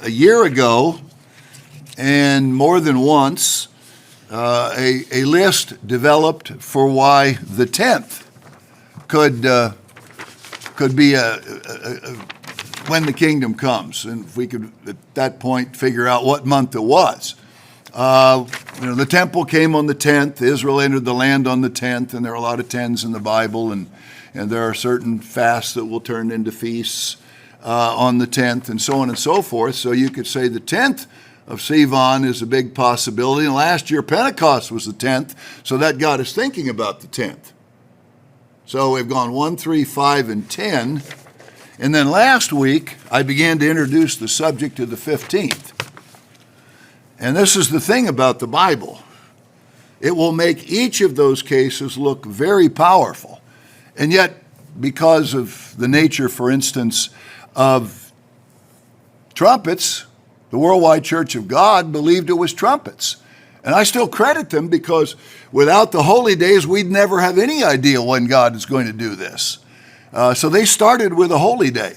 a year ago, and more than once, a list developed for why the 10th could be when the kingdom comes, and if we could at that point figure out what month it was. The temple came on the 10th. Israel entered the land on the 10th, and there are a lot of 10s in the Bible, and there are certain fasts that will turn into feasts on the 10th, and so on and so forth. So you could say the 10th of Sivan is a big possibility, and last year Pentecost was the 10th, so that got us thinking about the 10th. So we've gone 1, 3, 5, and 10, and then last week I began to introduce the subject of the 15th. And this is the thing about the Bible. It will make each of those cases look very powerful. And yet, because of the nature, for instance, of trumpets, the Worldwide Church of God believed it was trumpets. And I still credit them, because without the holy days, we'd never have any idea when God is going to do this. So they started with a holy day.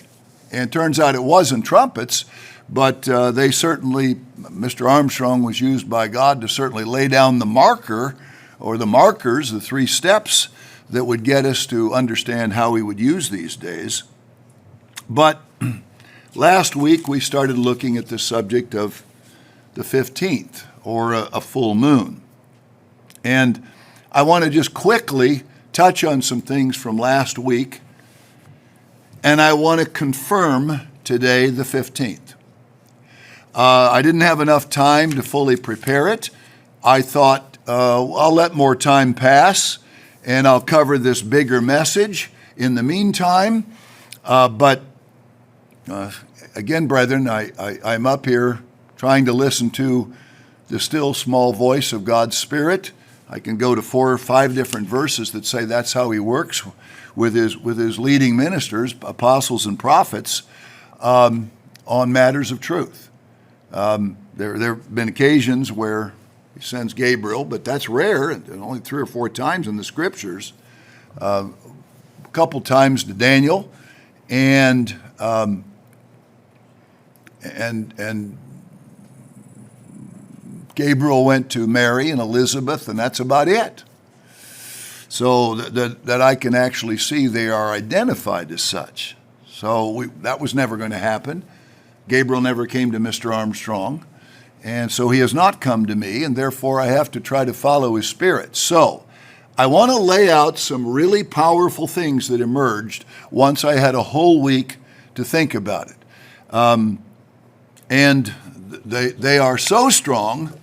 And it turns out it wasn't trumpets, but they certainly, Mr. Armstrong was used by God to certainly lay down the marker, or the markers, the 3 steps that would get us to understand how we would use these days. But last week we started looking at the subject of the 15th, or a full moon. And I want to just quickly touch on some things from last week, and I want to confirm today the 15th. I didn't have enough time to fully prepare it. I thought I'll let more time pass, and I'll cover this bigger message in the meantime. But again, brethren, I'm up here trying to listen to the still small voice of God's Spirit. I can go to 4 or 5 different verses that say that's how he works with his leading ministers, apostles and prophets, on matters of truth. There have been occasions where he sends Gabriel, but that's rare, and only 3 or 4 times in the scriptures. A couple times to Daniel, and Gabriel went to Mary and Elizabeth, and that's about it. So that I can actually see they are identified as such. So that was never going to happen. Gabriel never came to Mr. Armstrong, and so he has not come to me, and therefore I have to try to follow his spirit. So I want to lay out some really powerful things that emerged once I had a whole week to think about it. And they are so strong,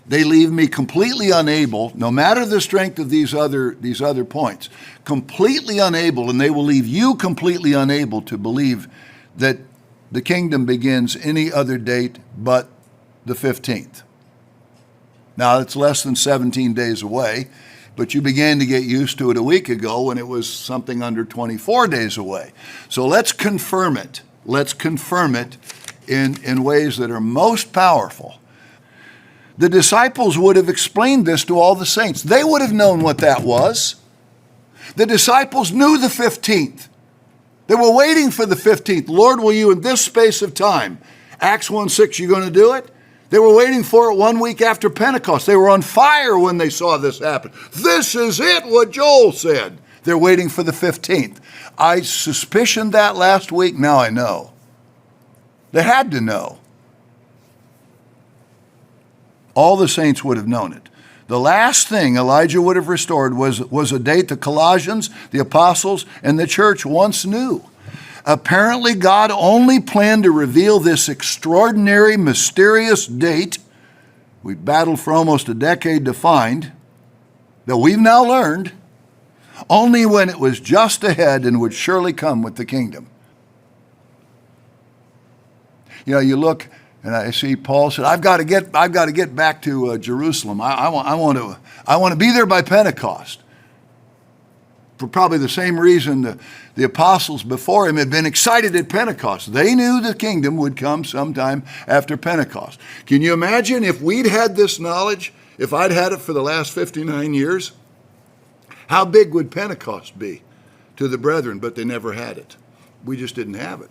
they leave me completely unable, no matter the strength of these other points, completely unable, and they will leave you completely unable to believe that the kingdom begins any other date but the 15th. Now, it's less than 17 days away, but you began to get used to it a week ago when it was something under 24 days away. So let's confirm it. Let's confirm it in ways that are most powerful. The disciples would have explained this to all the saints. They would have known what that was. The disciples knew the 15th. They were waiting for the 15th. Lord, will you in this space of time? Acts 1:6, you going to do it? They were waiting for it 1 week after Pentecost. They were on fire when they saw this happen. This is it, what Joel said. They're waiting for the 15th. I suspicioned that last week. Now I know. They had to know. All the saints would have known it. The last thing Elijah would have restored was a date the Colossians, the apostles, and the church once knew. Apparently, God only planned to reveal this extraordinary, mysterious date we battled for almost a decade to find, that we've now learned, only when it was just ahead and would surely come with the kingdom. You know, you look, and I see Paul said, "I've got to get back to Jerusalem. I want to be there by Pentecost." For probably the same reason the apostles before him had been excited at Pentecost. They knew the kingdom would come sometime after Pentecost. Can you imagine if we'd had this knowledge, if I'd had it for the last 59 years? How big would Pentecost be to the brethren? But they never had it. We just didn't have it.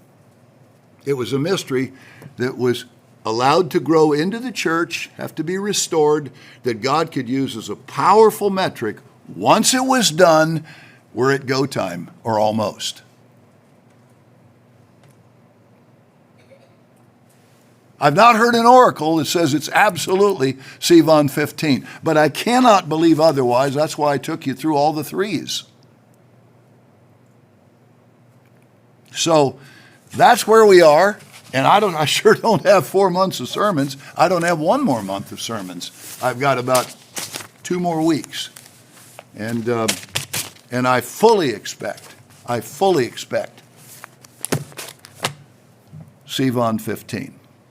It was a mystery that was allowed to grow into the church, have to be restored, that God could use as a powerful metric. Once it was done, we're at go time, or almost. I've not heard an oracle that says it's absolutely Sivan 15, but I cannot believe otherwise. That's why I took you through all the threes. So that's where we are, and I sure don't have 4 months of sermons. I don't have 1 more month of sermons. I've got about 2 more weeks, and I fully expect Sivan 15.